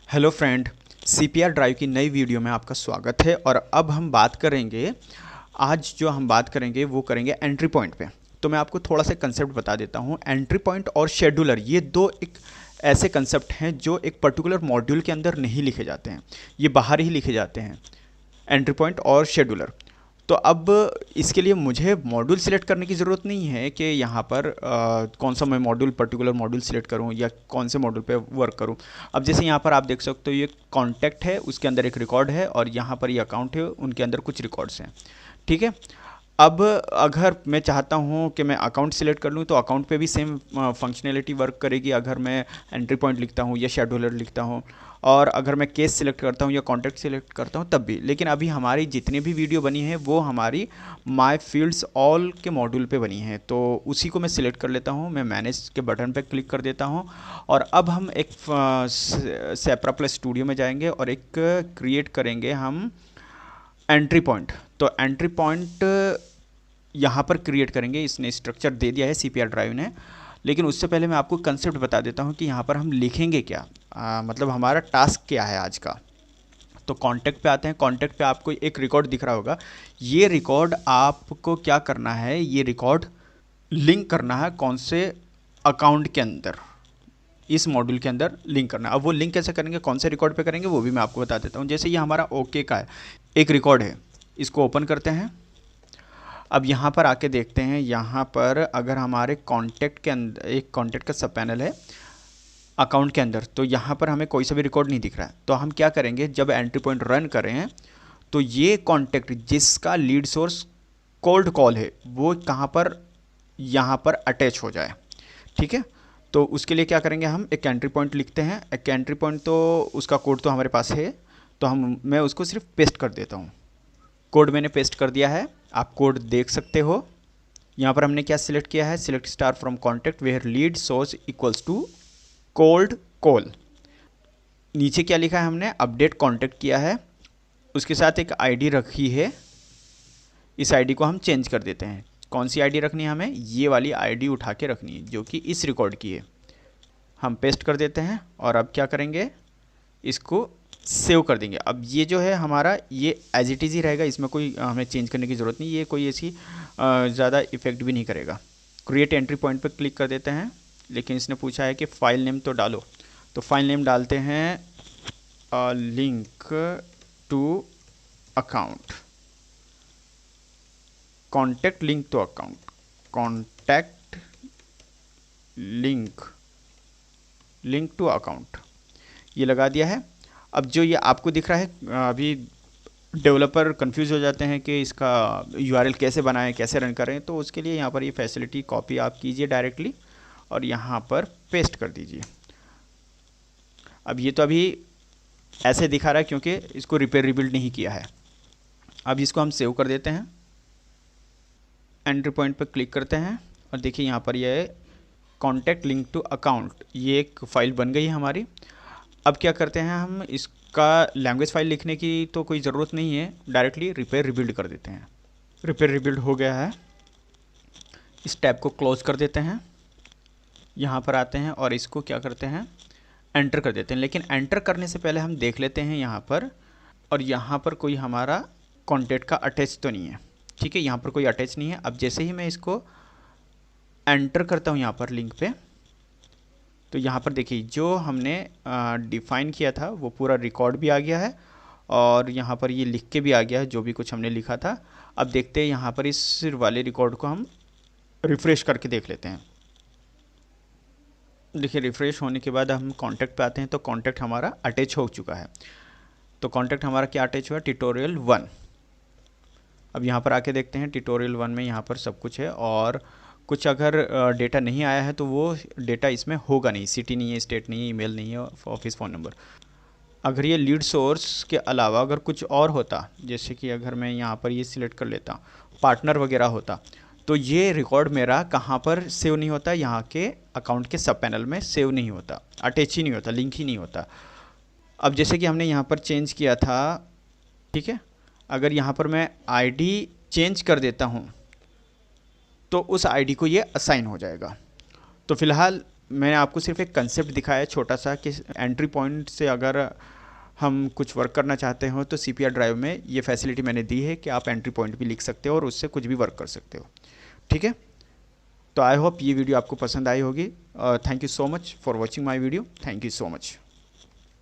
Hello friend, CPR drive की नई video में आपका स्वागत है। और अब हम बात करेंगे, आज जो हम बात करेंगे वो करेंगे एंट्री पॉइंट पे। तो मैं आपको थोड़ा सा कंसेप्ट बता देता हूँ। एंट्री पॉइंट और शेड्यूलर, ये दो एक ऐसे कंसेप्ट हैं जो एक पर्टिकुलर मॉड्यूल के अंदर नहीं लिखे जाते हैं, ये बाहर ही लिखे जाते हैं, एंट्री पॉइंट और शेड्यूलर। तो अब इसके लिए मुझे मॉड्यूल सिलेक्ट करने की ज़रूरत नहीं है कि यहाँ पर कौन सा मैं मॉड्यूल पर्टिकुलर मॉड्यूल सिलेक्ट करूँ या कौन से मॉड्यूल पे वर्क करूँ। अब जैसे यहाँ पर आप देख सकते हो, ये कॉन्टैक्ट है, उसके अंदर एक रिकॉर्ड है, और यहाँ पर ये अकाउंट है, उनके अंदर कुछ रिकॉर्ड्स हैं। ठीक है। अब अगर मैं चाहता हूँ कि मैं अकाउंट सिलेक्ट कर लूँ तो अकाउंट पे भी सेम फंक्शनैलिटी वर्क करेगी अगर मैं एंट्री पॉइंट लिखता हूँ या शेड्यूलर लिखता हूँ, और अगर मैं केस सिलेक्ट करता हूँ या कॉन्टैक्ट सिलेक्ट करता हूँ तब भी। लेकिन अभी हमारी जितनी भी वीडियो बनी है वो हमारी माय फील्ड्स ऑल के मॉड्यूल पे बनी है, तो उसी को मैं सिलेक्ट कर लेता हूँ। मैं मैनेज के बटन पे क्लिक कर देता हूँ, और अब हम एक सेपरा प्लस स्टूडियो में जाएंगे और एक क्रिएट करेंगे हम एंट्री पॉइंट। तो एंट्री पॉइंट यहाँ पर क्रिएट करेंगे, इसने स्ट्रक्चर दे दिया है सीपीआर ड्राइव ने। लेकिन उससे पहले मैं आपको कंसेप्ट बता देता हूँ कि यहाँ पर हम लिखेंगे क्या, मतलब हमारा टास्क क्या है आज का। तो कॉन्टैक्ट पे आते हैं। कॉन्टैक्ट पे आपको एक रिकॉर्ड दिख रहा होगा। ये रिकॉर्ड आपको क्या करना है, ये रिकॉर्ड लिंक करना है कौन से अकाउंट के अंदर, इस मॉड्यूल के अंदर लिंक करना है। अब वो लिंक कैसे करेंगे, कौन से रिकॉर्ड पे करेंगे, वो भी मैं आपको बता देता हूँ। जैसे ये हमारा ओके का है, एक रिकॉर्ड है, इसको ओपन करते हैं। अब यहाँ पर आके देखते हैं, यहाँ पर अगर हमारे कॉन्टैक्ट के अंदर एक कॉन्टैक्ट का सब पैनल है अकाउंट के अंदर, तो यहाँ पर हमें कोई सा भी रिकॉर्ड नहीं दिख रहा है। तो हम क्या करेंगे, जब एंट्री पॉइंट रन करें तो ये कॉन्टैक्ट जिसका लीड सोर्स कोल्ड कॉल है वो कहाँ पर, यहाँ पर अटैच हो जाए। ठीक है। तो उसके लिए क्या करेंगे, हम एक एंट्री पॉइंट लिखते हैं। एक एंट्री पॉइंट तो उसका कोड तो हमारे पास है, तो मैं उसको सिर्फ पेस्ट कर देता हूँ। कोड मैंने पेस्ट कर दिया है, आप कोड देख सकते हो। यहाँ पर हमने क्या सिलेक्ट किया है, select star from contact where lead source equals to cold call. नीचे क्या लिखा है, हमने अपडेट कॉन्टैक्ट किया है, उसके साथ एक आईडी रखी है। इस आईडी को हम चेंज कर देते हैं। कौन सी आईडी रखनी है, हमें ये वाली आईडी उठा के रखनी है जो कि इस रिकॉर्ड की है। हम पेस्ट कर देते हैं, और अब क्या करेंगे, इसको सेव कर देंगे। अब ये जो है हमारा, ये एज इट इज़ ही रहेगा, इसमें कोई हमें चेंज करने की ज़रूरत नहीं, ये कोई ऐसी ज़्यादा इफेक्ट भी नहीं करेगा। क्रिएट एंट्री पॉइंट पर क्लिक कर देते हैं, लेकिन इसने पूछा है कि फ़ाइल नेम तो डालो। तो फाइल नेम डालते हैं link to account, contact link to account, contact link to account, ये लगा दिया है। अब जो ये आपको दिख रहा है, अभी डेवलपर कंफ्यूज हो जाते हैं कि इसका यूआरएल कैसे बनाएं, कैसे रन करें। तो उसके लिए यहाँ पर ये फैसिलिटी कॉपी आप कीजिए डायरेक्टली और यहाँ पर पेस्ट कर दीजिए। अब ये तो अभी ऐसे दिखा रहा है क्योंकि इसको रिपेयर रिबिल्ड नहीं किया है। अब इसको हम सेव कर देते हैं, एंट्री पॉइंट पर क्लिक करते हैं, और देखिए यहाँ पर ये कॉन्टैक्ट लिंक टू अकाउंट, ये एक फ़ाइल बन गई है हमारी। अब क्या करते हैं, हम इसका लैंग्वेज फाइल लिखने की तो कोई ज़रूरत नहीं है, डायरेक्टली रिपेयर रिबिल्ड कर देते हैं। रिपेयर रिबिल्ड हो गया है, इस टैब को क्लोज कर देते हैं। यहाँ पर आते हैं और इसको क्या करते हैं, एंटर कर देते हैं। लेकिन एंटर करने से पहले हम देख लेते हैं यहाँ पर, और यहाँ पर कोई हमारा कॉन्टैक्ट का अटैच तो नहीं है। ठीक है, यहाँ पर कोई अटैच नहीं है। अब जैसे ही मैं इसको एंटर करता हूँ यहाँ पर लिंक पे, तो यहाँ पर देखिए जो हमने डिफ़ाइन किया था वो पूरा रिकॉर्ड भी आ गया है, और यहाँ पर ये लिख के भी आ गया है जो भी कुछ हमने लिखा था। अब देखते हैं यहाँ पर इस वाले रिकॉर्ड को हम रिफ़्रेश करके देख लेते हैं। देखिए रिफ़्रेश होने के बाद हम कॉन्टैक्ट पे आते हैं, तो कॉन्टैक्ट हमारा अटैच हो चुका है। तो कॉन्टैक्ट हमारा क्या अटैच हुआ, ट्यूटोरियल 1। अब यहाँ पर आके देखते हैं, ट्यूटोरियल 1 में यहाँ पर सब कुछ है, और कुछ अगर डेटा नहीं आया है तो वो डेटा इसमें होगा नहीं। सिटी नहीं है, स्टेट नहीं है, ईमेल नहीं है, ऑफिस फ़ोन नंबर। अगर ये लीड सोर्स के अलावा अगर कुछ और होता, जैसे कि अगर मैं यहाँ पर ये सिलेक्ट कर लेता, पार्टनर वगैरह होता, तो ये रिकॉर्ड मेरा कहाँ पर सेव नहीं होता, यहाँ के अकाउंट के सब पैनल में सेव नहीं होता, अटैच ही नहीं होता, लिंक ही नहीं होता। अब जैसे कि हमने यहाँ पर चेंज किया था, ठीक है, अगर यहाँ पर मैं आईडी चेंज कर देता हूँ तो उस आईडी को ये असाइन हो जाएगा। तो फ़िलहाल मैंने आपको सिर्फ एक कंसेप्ट दिखाया है छोटा सा कि एंट्री पॉइंट से अगर हम कुछ वर्क करना चाहते हो तो CPR ड्राइव में ये फैसिलिटी मैंने दी है कि आप एंट्री पॉइंट भी लिख सकते हो और उससे कुछ भी वर्क कर सकते हो। ठीक है, तो आई होप ये वीडियो आपको पसंद आई होगी। Thank you so much for watching my video. Thank you so much.